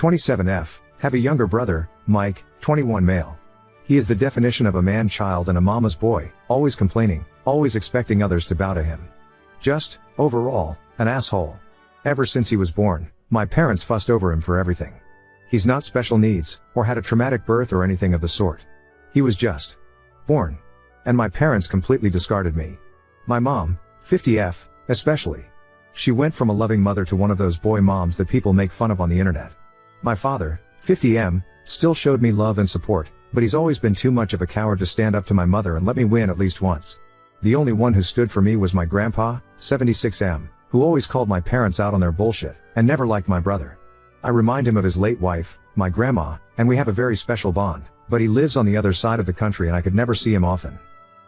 27F, have a younger brother, Mike, 21 male. He is the definition of a man-child and a mama's boy, always complaining, always expecting others to bow to him. Just, overall, an asshole. Ever since he was born, my parents fussed over him for everything. He's not special needs, or had a traumatic birth or anything of the sort. He was just born. And my parents completely discarded me. My mom, 50F, especially. She went from a loving mother to one of those boy moms that people make fun of on the internet. My father, 50M, still showed me love and support, but he's always been too much of a coward to stand up to my mother and let me win at least once. The only one who stood for me was my grandpa, 76M, who always called my parents out on their bullshit, and never liked my brother. I remind him of his late wife, my grandma, and we have a very special bond, but he lives on the other side of the country and I could never see him often.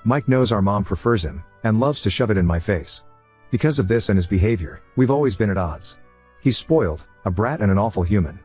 Mike knows our mom prefers him, and loves to shove it in my face. Because of this and his behavior, we've always been at odds. He's spoiled, a brat and an awful human.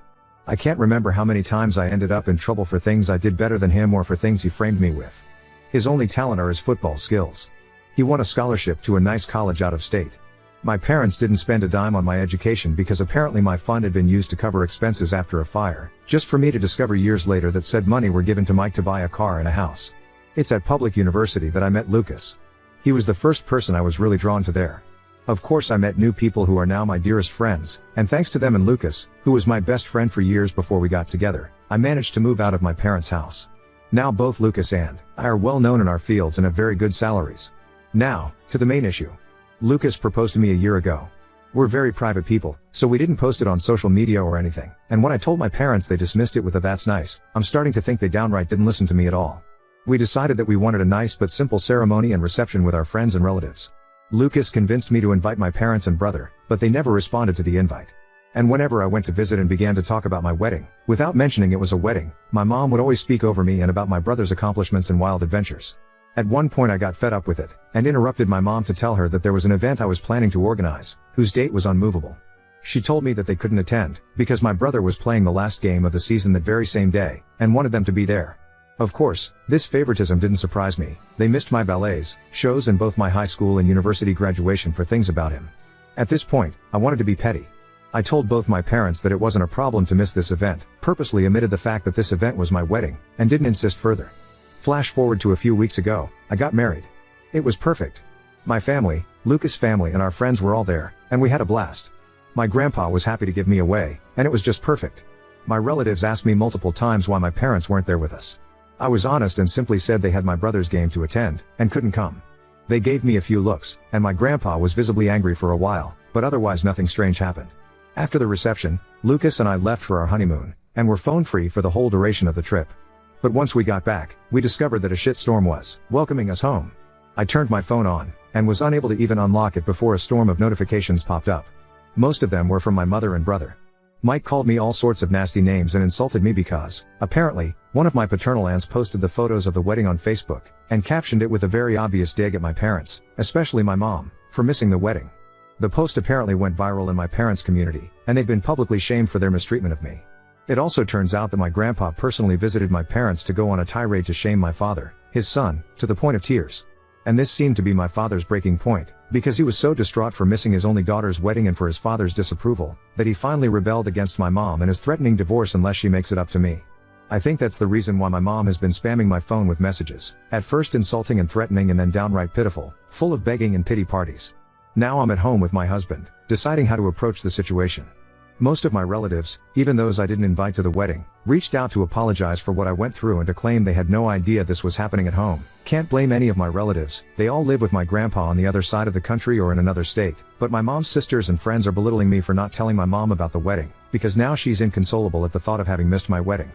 I can't remember how many times I ended up in trouble for things I did better than him or for things he framed me with. His only talent are his football skills. He won a scholarship to a nice college out of state. My parents didn't spend a dime on my education because apparently my fund had been used to cover expenses after a fire, just for me to discover years later that said money were given to Mike to buy a car and a house. It's at public university that I met Lucas. He was the first person I was really drawn to there. Of course I met new people who are now my dearest friends, and thanks to them and Lucas, who was my best friend for years before we got together, I managed to move out of my parents' house. Now both Lucas and I are well known in our fields and have very good salaries. Now, to the main issue. Lucas proposed to me a year ago. We're very private people, so we didn't post it on social media or anything, and when I told my parents they dismissed it with a "that's nice." I'm starting to think they downright didn't listen to me at all. We decided that we wanted a nice but simple ceremony and reception with our friends and relatives. Lucas convinced me to invite my parents and brother, but they never responded to the invite. And whenever I went to visit and began to talk about my wedding, without mentioning it was a wedding, my mom would always speak over me and about my brother's accomplishments and wild adventures. At one point I got fed up with it, and interrupted my mom to tell her that there was an event I was planning to organize, whose date was unmovable. She told me that they couldn't attend, because my brother was playing the last game of the season that very same day, and wanted them to be there. Of course, this favoritism didn't surprise me. They missed my ballets, shows and both my high school and university graduation for things about him. At this point, I wanted to be petty. I told both my parents that it wasn't a problem to miss this event, purposely omitted the fact that this event was my wedding, and didn't insist further. Flash forward to a few weeks ago, I got married. It was perfect. My family, Lucas' family and our friends were all there, and we had a blast. My grandpa was happy to give me away, and it was just perfect. My relatives asked me multiple times why my parents weren't there with us. I was honest and simply said they had my brother's game to attend, and couldn't come. They gave me a few looks, and my grandpa was visibly angry for a while, but otherwise nothing strange happened. After the reception, Lucas and I left for our honeymoon, and were phone-free for the whole duration of the trip. But once we got back, we discovered that a shitstorm was welcoming us home. I turned my phone on, and was unable to even unlock it before a storm of notifications popped up. Most of them were from my mother and brother. Mike called me all sorts of nasty names and insulted me because, apparently, one of my paternal aunts posted the photos of the wedding on Facebook, and captioned it with a very obvious dig at my parents, especially my mom, for missing the wedding. The post apparently went viral in my parents' community, and they've been publicly shamed for their mistreatment of me. It also turns out that my grandpa personally visited my parents to go on a tirade to shame my father, his son, to the point of tears. And this seemed to be my father's breaking point, because he was so distraught for missing his only daughter's wedding and for his father's disapproval, that he finally rebelled against my mom and is threatening divorce unless she makes it up to me. I think that's the reason why my mom has been spamming my phone with messages, at first insulting and threatening and then downright pitiful, full of begging and pity parties. Now I'm at home with my husband, deciding how to approach the situation. Most of my relatives, even those I didn't invite to the wedding, reached out to apologize for what I went through and to claim they had no idea this was happening at home. Can't blame any of my relatives, they all live with my grandpa on the other side of the country or in another state, but my mom's sisters and friends are belittling me for not telling my mom about the wedding, because now she's inconsolable at the thought of having missed my wedding.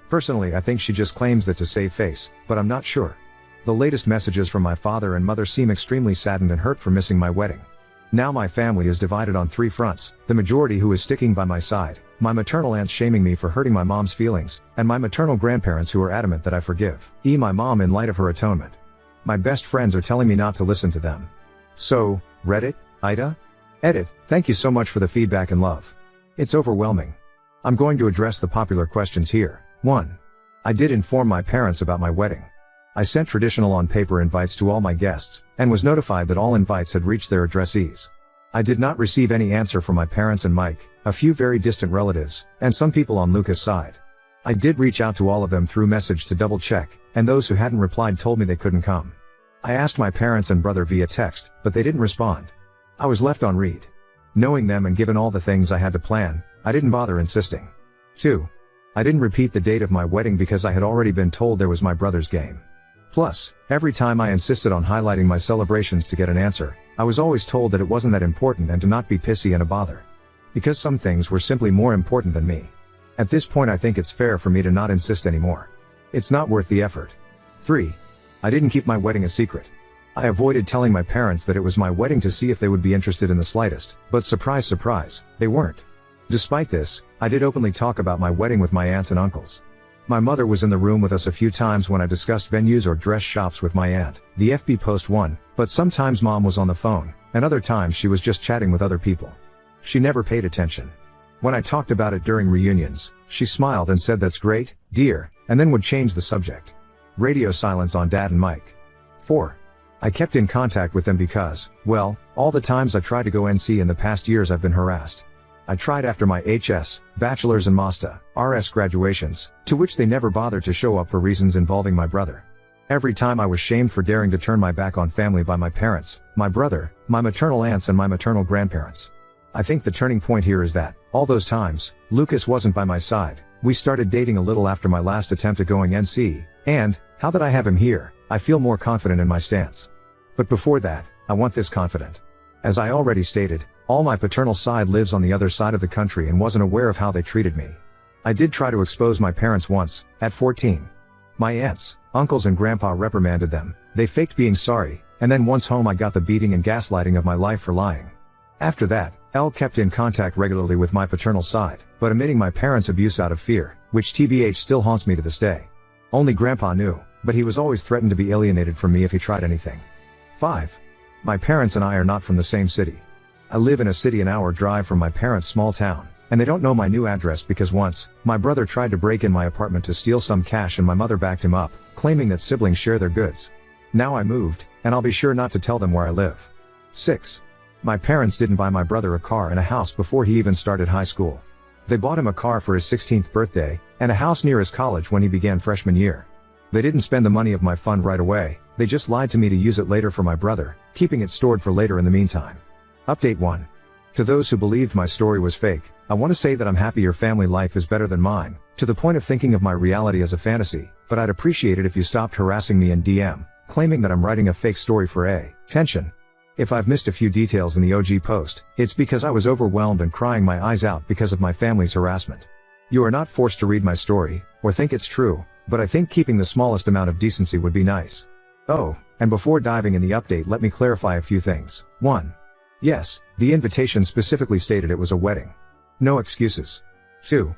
Personally, I think she just claims that to save face, but I'm not sure. The latest messages from my father and mother seem extremely saddened and hurt for missing my wedding. Now my family is divided on three fronts, the majority who is sticking by my side, my maternal aunts shaming me for hurting my mom's feelings, and my maternal grandparents who are adamant that I forgive my mom in light of her atonement. My best friends are telling me not to listen to them. So, Reddit, Ida? Edit, thank you so much for the feedback and love. It's overwhelming. I'm going to address the popular questions here. 1. I did inform my parents about my wedding. I sent traditional on-paper invites to all my guests, and was notified that all invites had reached their addressees. I did not receive any answer from my parents and Mike, a few very distant relatives, and some people on Lucas' side. I did reach out to all of them through message to double check, and those who hadn't replied told me they couldn't come. I asked my parents and brother via text, but they didn't respond. I was left on read. Knowing them and given all the things I had to plan, I didn't bother insisting. 2. I didn't repeat the date of my wedding because I had already been told there was my brother's game. Plus, every time I insisted on highlighting my celebrations to get an answer, I was always told that it wasn't that important and to not be pissy and a bother. Because some things were simply more important than me. At this point I think it's fair for me to not insist anymore. It's not worth the effort. 3. I didn't keep my wedding a secret. I avoided telling my parents that it was my wedding to see if they would be interested in the slightest, but surprise surprise, they weren't. Despite this, I did openly talk about my wedding with my aunts and uncles. My mother was in the room with us a few times when I discussed venues or dress shops with my aunt, the FB post one, but sometimes mom was on the phone, and other times she was just chatting with other people. She never paid attention. When I talked about it during reunions, she smiled and said that's great, dear, and then would change the subject. Radio silence on Dad and Mike. 4. I kept in contact with them because, well, all the times I tried to go NC in the past years I've been harassed. I tried after my HS, bachelor's and MASTA, RS graduations, to which they never bothered to show up for reasons involving my brother. Every time I was shamed for daring to turn my back on family by my parents, my brother, my maternal aunts and my maternal grandparents. I think the turning point here is that, all those times, Lucas wasn't by my side. We started dating a little after my last attempt at going NC, and, how that I have him here, I feel more confident in my stance. But before that, I want this confident. As I already stated, all my paternal side lives on the other side of the country and wasn't aware of how they treated me. I did try to expose my parents once, at 14. My aunts, uncles and grandpa reprimanded them, they faked being sorry, and then once home I got the beating and gaslighting of my life for lying. After that, Elle kept in contact regularly with my paternal side, but omitting my parents' abuse out of fear, which TBH still haunts me to this day. Only grandpa knew, but he was always threatened to be alienated from me if he tried anything. 5. My parents and I are not from the same city. I live in a city an hour drive from my parents' small town, and they don't know my new address because once, my brother tried to break in my apartment to steal some cash and my mother backed him up, claiming that siblings share their goods. Now I moved, and I'll be sure not to tell them where I live. 6. My parents didn't buy my brother a car and a house before he even started high school. They bought him a car for his 16th birthday, and a house near his college when he began freshman year. They didn't spend the money of my fund right away, they just lied to me to use it later for my brother, keeping it stored for later in the meantime. Update 1. To those who believed my story was fake, I want to say that I'm happy your family life is better than mine, to the point of thinking of my reality as a fantasy, but I'd appreciate it if you stopped harassing me in DM, claiming that I'm writing a fake story for attention. If I've missed a few details in the OG post, it's because I was overwhelmed and crying my eyes out because of my family's harassment. You are not forced to read my story, or think it's true, but I think keeping the smallest amount of decency would be nice. Oh, and before diving in the update let me clarify a few things. 1. Yes, the invitation specifically stated it was a wedding. No excuses. 2.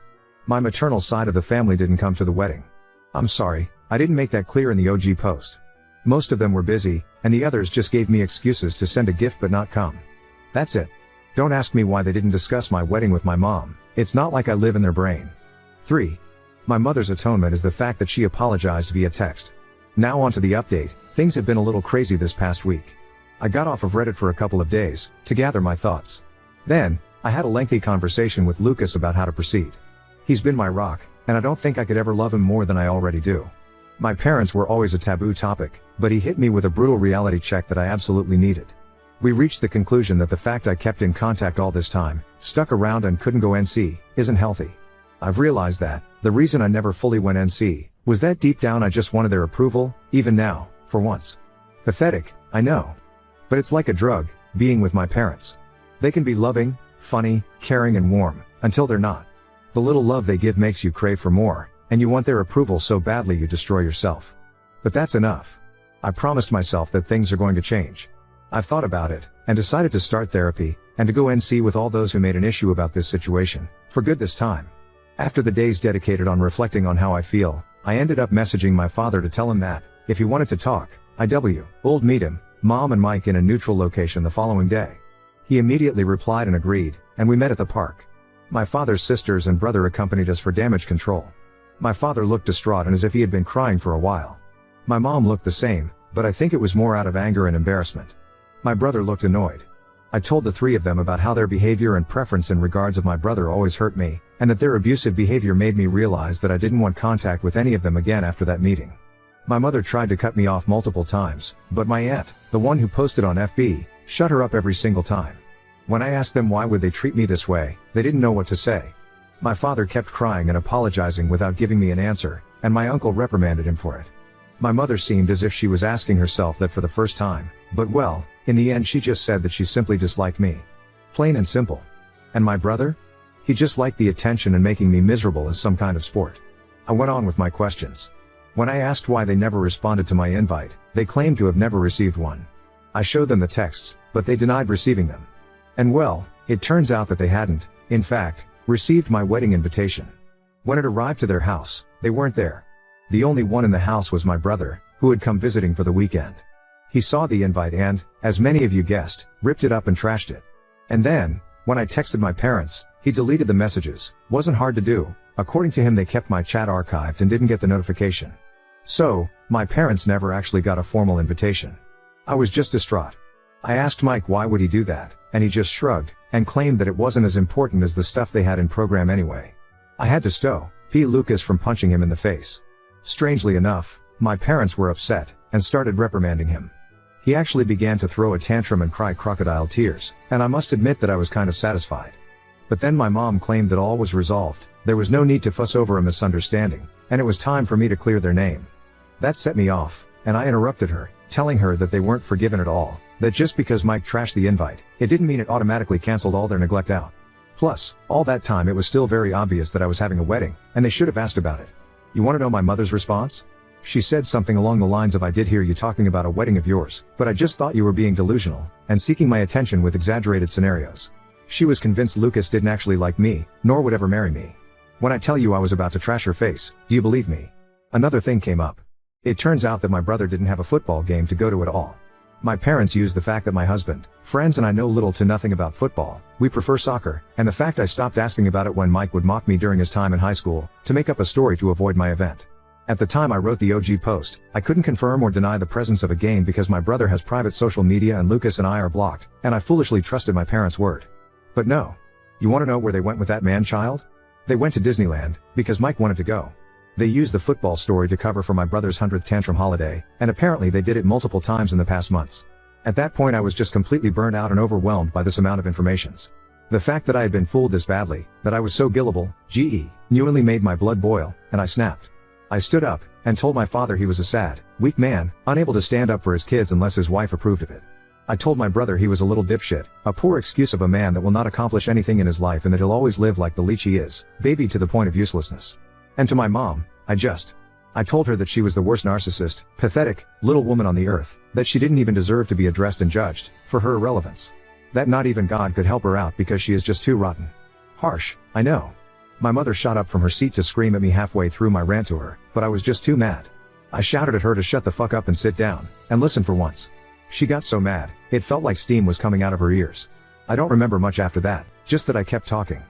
My maternal side of the family didn't come to the wedding. I'm sorry, I didn't make that clear in the OG post. Most of them were busy, and the others just gave me excuses to send a gift but not come. That's it. Don't ask me why they didn't discuss my wedding with my mom, it's not like I live in their brain. 3. My mother's atonement is the fact that she apologized via text. Now onto the update, things have been a little crazy this past week. I got off of Reddit for a couple of days, to gather my thoughts. Then, I had a lengthy conversation with Lucas about how to proceed. He's been my rock, and I don't think I could ever love him more than I already do. My parents were always a taboo topic, but he hit me with a brutal reality check that I absolutely needed. We reached the conclusion that the fact I kept in contact all this time, stuck around and couldn't go NC, isn't healthy. I've realized that, the reason I never fully went NC, was that deep down I just wanted their approval, even now, for once. Pathetic, I know. But it's like a drug, being with my parents. They can be loving, funny, caring and warm, until they're not. The little love they give makes you crave for more, and you want their approval so badly you destroy yourself. But that's enough. I promised myself that things are going to change. I've thought about it, and decided to start therapy, and to go NC with all those who made an issue about this situation, for good this time. After the days dedicated on reflecting on how I feel, I ended up messaging my father to tell him that, if he wanted to talk, would meet him, Mom and Mike in a neutral location the following day. He immediately replied and agreed, and we met at the park. My father's sisters and brother accompanied us for damage control. My father looked distraught and as if he had been crying for a while. My mom looked the same, but I think it was more out of anger and embarrassment. My brother looked annoyed. I told the three of them about how their behavior and preference in regards of my brother always hurt me, and that their abusive behavior made me realize that I didn't want contact with any of them again after that meeting. My mother tried to cut me off multiple times, but my aunt, the one who posted on FB, shut her up every single time. When I asked them why would they treat me this way, they didn't know what to say. My father kept crying and apologizing without giving me an answer, and my uncle reprimanded him for it. My mother seemed as if she was asking herself that for the first time, but well, in the end she just said that she simply disliked me. Plain and simple. And my brother? He just liked the attention and making me miserable as some kind of sport. I went on with my questions. When I asked why they never responded to my invite, they claimed to have never received one. I showed them the texts, but they denied receiving them. And well, it turns out that they hadn't, in fact, received my wedding invitation. When it arrived to their house, they weren't there. The only one in the house was my brother, who had come visiting for the weekend. He saw the invite and, as many of you guessed, ripped it up and trashed it. And then, when I texted my parents, he deleted the messages. Wasn't hard to do. According to him, they kept my chat archived and didn't get the notification. So, my parents never actually got a formal invitation. I was just distraught. I asked Mike why would he do that, and he just shrugged, and claimed that it wasn't as important as the stuff they had in program anyway. I had to stop Lucas from punching him in the face. Strangely enough, my parents were upset, and started reprimanding him. He actually began to throw a tantrum and cry crocodile tears, and I must admit that I was kind of satisfied. But then my mom claimed that all was resolved, there was no need to fuss over a misunderstanding, and it was time for me to clear their name. That set me off, and I interrupted her, telling her that they weren't forgiven at all, that just because Mike trashed the invite, it didn't mean it automatically canceled all their neglect out. Plus, all that time it was still very obvious that I was having a wedding, and they should have asked about it. You want to know my mother's response? She said something along the lines of, I did hear you talking about a wedding of yours, but I just thought you were being delusional, and seeking my attention with exaggerated scenarios. She was convinced Lucas didn't actually like me, nor would ever marry me. When I tell you I was about to trash her face, do you believe me? Another thing came up. It turns out that my brother didn't have a football game to go to at all. My parents used the fact that my husband, friends and I know little to nothing about football, we prefer soccer, and the fact I stopped asking about it when Mike would mock me during his time in high school, to make up a story to avoid my event. At the time I wrote the OG post, I couldn't confirm or deny the presence of a game because my brother has private social media and Lucas and I are blocked, and I foolishly trusted my parents' word. But no. You want to know where they went with that man-child? They went to Disneyland, because Mike wanted to go. They used the football story to cover for my brother's 100th tantrum holiday, and apparently they did it multiple times in the past months. At that point I was just completely burned out and overwhelmed by this amount of informations. The fact that I had been fooled this badly, that I was so gullible, genuinely made my blood boil, and I snapped. I stood up, and told my father he was a sad, weak man, unable to stand up for his kids unless his wife approved of it. I told my brother he was a little dipshit, a poor excuse of a man that will not accomplish anything in his life and that he'll always live like the leech he is, baby to the point of uselessness. And to my mom, I told her that she was the worst narcissist, pathetic, little woman on the earth, that she didn't even deserve to be addressed and judged, for her irrelevance. That not even God could help her out because she is just too rotten. Harsh, I know. My mother shot up from her seat to scream at me halfway through my rant to her, but I was just too mad. I shouted at her to shut the fuck up and sit down, and listen for once. She got so mad, it felt like steam was coming out of her ears. I don't remember much after that, just that I kept talking.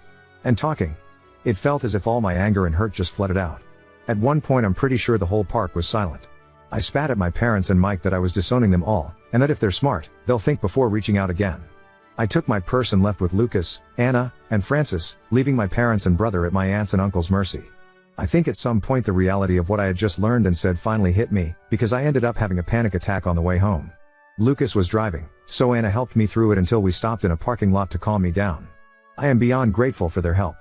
And talking. It felt as if all my anger and hurt just flooded out. At one point I'm pretty sure the whole park was silent. I spat at my parents and Mike that I was disowning them all, and that if they're smart, they'll think before reaching out again. I took my purse and left with Lucas, Anna, and Francis, leaving my parents and brother at my aunt's and uncle's mercy. I think at some point the reality of what I had just learned and said finally hit me, because I ended up having a panic attack on the way home. Lucas was driving, so Anna helped me through it until we stopped in a parking lot to calm me down. I am beyond grateful for their help.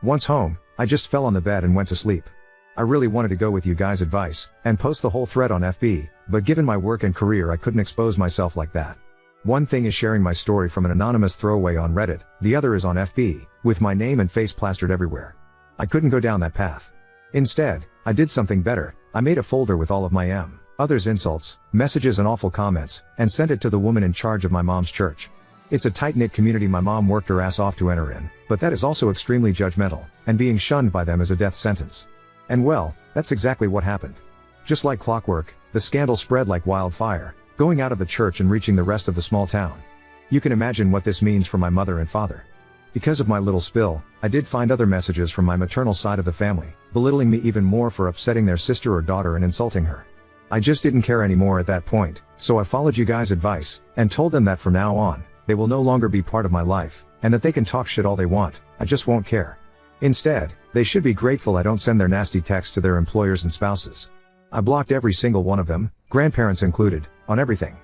Once home, I just fell on the bed and went to sleep. I really wanted to go with you guys' advice, and post the whole thread on FB, but given my work and career I couldn't expose myself like that. One thing is sharing my story from an anonymous throwaway on Reddit, the other is on FB, with my name and face plastered everywhere. I couldn't go down that path. Instead, I did something better, I made a folder with all of my others' insults, messages and awful comments, and sent it to the woman in charge of my mom's church. It's a tight-knit community my mom worked her ass off to enter in, but that is also extremely judgmental, and being shunned by them is a death sentence. And well, that's exactly what happened. Just like clockwork, the scandal spread like wildfire, going out of the church and reaching the rest of the small town. You can imagine what this means for my mother and father. Because of my little spill, I did find other messages from my maternal side of the family, belittling me even more for upsetting their sister or daughter and insulting her. I just didn't care anymore at that point, so I followed you guys' advice, and told them that from now on, they will no longer be part of my life, and that they can talk shit all they want, I just won't care. Instead, they should be grateful I don't send their nasty texts to their employers and spouses. I blocked every single one of them, grandparents included, on everything.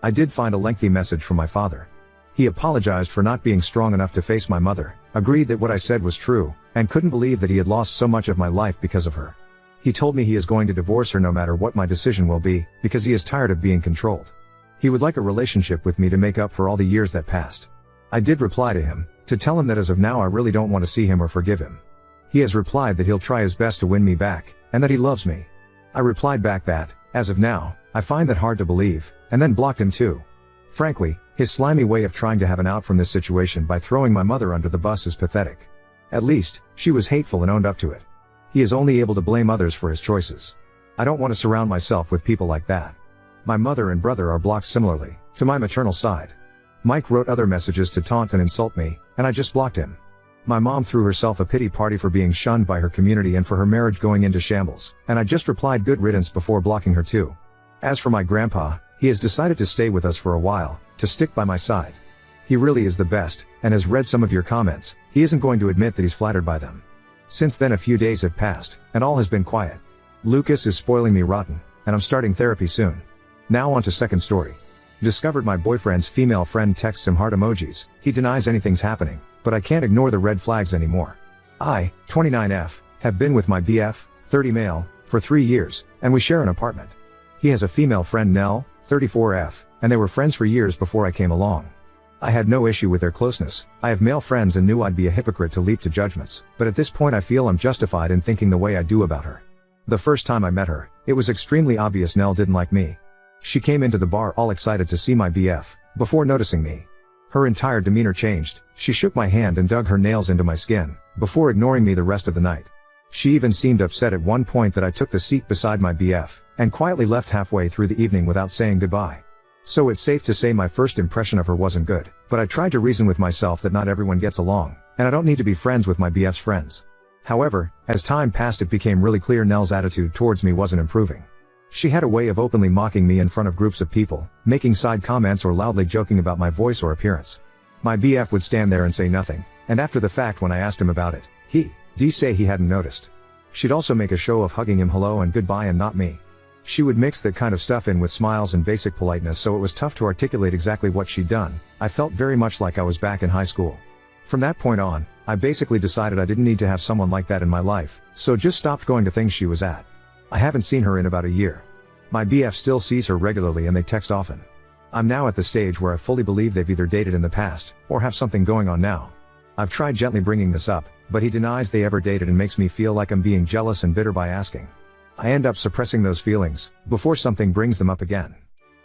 I did find a lengthy message from my father. He apologized for not being strong enough to face my mother, agreed that what I said was true, and couldn't believe that he had lost so much of my life because of her. He told me he is going to divorce her no matter what my decision will be, because he is tired of being controlled. He would like a relationship with me to make up for all the years that passed. I did reply to him, to tell him that as of now I really don't want to see him or forgive him. He has replied that he'll try his best to win me back, and that he loves me. I replied back that, as of now, I find that hard to believe, and then blocked him too. Frankly, his slimy way of trying to have an out from this situation by throwing my mother under the bus is pathetic. At least, she was hateful and owned up to it. He is only able to blame others for his choices. I don't want to surround myself with people like that. My mother and brother are blocked similarly, to my maternal side. Mike wrote other messages to taunt and insult me, and I just blocked him. My mom threw herself a pity party for being shunned by her community and for her marriage going into shambles, and I just replied good riddance before blocking her too. As for my grandpa, he has decided to stay with us for a while, to stick by my side. He really is the best, and has read some of your comments. He isn't going to admit that he's flattered by them. Since then a few days have passed, and all has been quiet. Lucas is spoiling me rotten, and I'm starting therapy soon. Now on to second story. Discovered my boyfriend's female friend texts him heart emojis. He denies anything's happening, but I can't ignore the red flags anymore. I, 29F, have been with my BF, 30 male, for 3 years, and we share an apartment. He has a female friend Nell, 34F, and they were friends for years before I came along. I had no issue with their closeness. I have male friends and knew I'd be a hypocrite to leap to judgments, but at this point I feel I'm justified in thinking the way I do about her. The first time I met her, it was extremely obvious Nell didn't like me. She came into the bar all excited to see my BF, before noticing me. Her entire demeanor changed. She shook my hand and dug her nails into my skin, before ignoring me the rest of the night. She even seemed upset at one point that I took the seat beside my BF, and quietly left halfway through the evening without saying goodbye. So it's safe to say my first impression of her wasn't good, but I tried to reason with myself that not everyone gets along, and I don't need to be friends with my BF's friends. However, as time passed it became really clear Nell's attitude towards me wasn't improving. She had a way of openly mocking me in front of groups of people, making side comments or loudly joking about my voice or appearance. My BF would stand there and say nothing, and after the fact when I asked him about it, he'd say he hadn't noticed. She'd also make a show of hugging him hello and goodbye and not me. She would mix that kind of stuff in with smiles and basic politeness, so it was tough to articulate exactly what she'd done. I felt very much like I was back in high school. From that point on, I basically decided I didn't need to have someone like that in my life, so just stopped going to things she was at. I haven't seen her in about a year. My BF still sees her regularly and they text often. I'm now at the stage where I fully believe they've either dated in the past, or have something going on now. I've tried gently bringing this up, but he denies they ever dated and makes me feel like I'm being jealous and bitter by asking. I end up suppressing those feelings, before something brings them up again.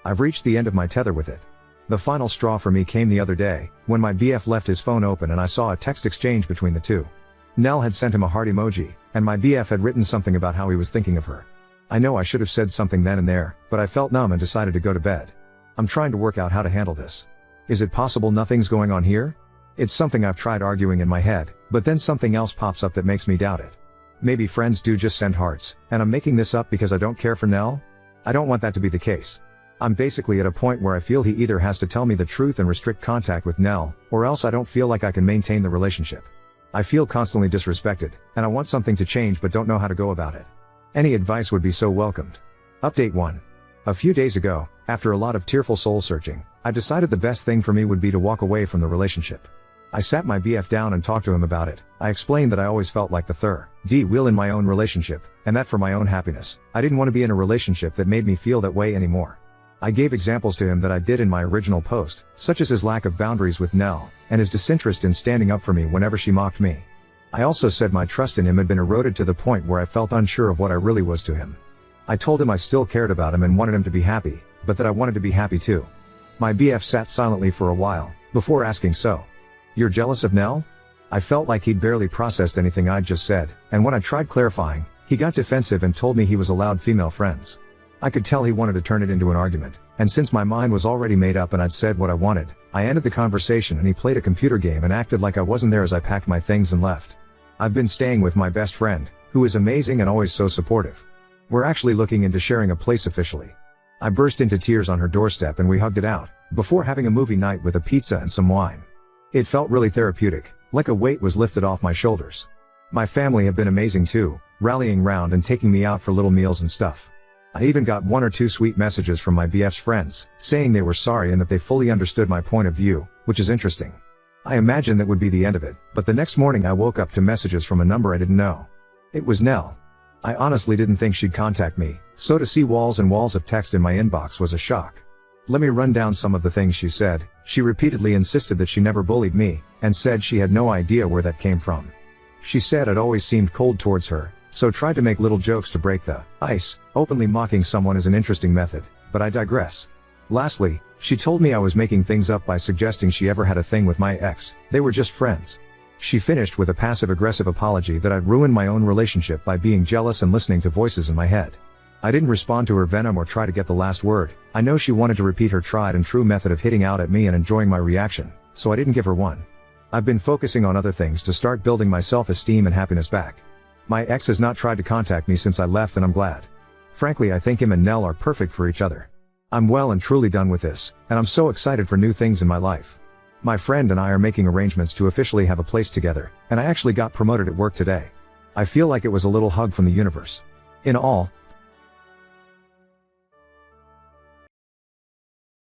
I've reached the end of my tether with it. The final straw for me came the other day, when my BF left his phone open and I saw a text exchange between the two. Nell had sent him a heart emoji, and my BF had written something about how he was thinking of her. I know I should have said something then and there, but I felt numb and decided to go to bed. I'm trying to work out how to handle this. Is it possible nothing's going on here? It's something I've tried arguing in my head, but then something else pops up that makes me doubt it. Maybe friends do just send hearts, and I'm making this up because I don't care for Nell? I don't want that to be the case. I'm basically at a point where I feel he either has to tell me the truth and restrict contact with Nell, or else I don't feel like I can maintain the relationship. I feel constantly disrespected, and I want something to change but don't know how to go about it. Any advice would be so welcomed. Update 1. A few days ago, after a lot of tearful soul searching, I decided the best thing for me would be to walk away from the relationship. I sat my BF down and talked to him about it. I explained that I always felt like the third wheel in my own relationship, and that for my own happiness, I didn't want to be in a relationship that made me feel that way anymore. I gave examples to him that I did in my original post, such as his lack of boundaries with Nell, and his disinterest in standing up for me whenever she mocked me. I also said my trust in him had been eroded to the point where I felt unsure of what I really was to him. I told him I still cared about him and wanted him to be happy, but that I wanted to be happy too. My BF sat silently for a while, before asking, "So, you're jealous of Nell?" I felt like he'd barely processed anything I'd just said, and when I tried clarifying, he got defensive and told me he was allowed female friends. I could tell he wanted to turn it into an argument, and since my mind was already made up and I'd said what I wanted, I ended the conversation and he played a computer game and acted like I wasn't there as I packed my things and left. I've been staying with my best friend, who is amazing and always so supportive. We're actually looking into sharing a place officially. I burst into tears on her doorstep and we hugged it out, before having a movie night with a pizza and some wine. It felt really therapeutic, like a weight was lifted off my shoulders. My family have been amazing too, rallying round and taking me out for little meals and stuff. I even got 1 or 2 sweet messages from my BF's friends, saying they were sorry and that they fully understood my point of view, which is interesting. I imagined that would be the end of it, but the next morning I woke up to messages from a number I didn't know. It was Nell. I honestly didn't think she'd contact me, so to see walls and walls of text in my inbox was a shock. Let me run down some of the things she said. She repeatedly insisted that she never bullied me, and said she had no idea where that came from. She said I'd always seemed cold towards her, so tried to make little jokes to break the ice. Openly mocking someone is an interesting method, but I digress. Lastly, she told me I was making things up by suggesting she ever had a thing with my ex. They were just friends. She finished with a passive-aggressive apology that I'd ruined my own relationship by being jealous and listening to voices in my head. I didn't respond to her venom or try to get the last word. I know she wanted to repeat her tried and true method of hitting out at me and enjoying my reaction, so I didn't give her one. I've been focusing on other things to start building my self-esteem and happiness back. My ex has not tried to contact me since I left and I'm glad. Frankly, I think him and Nell are perfect for each other. I'm well and truly done with this, and I'm so excited for new things in my life. My friend and I are making arrangements to officially have a place together, and I actually got promoted at work today. I feel like it was a little hug from the universe. In all,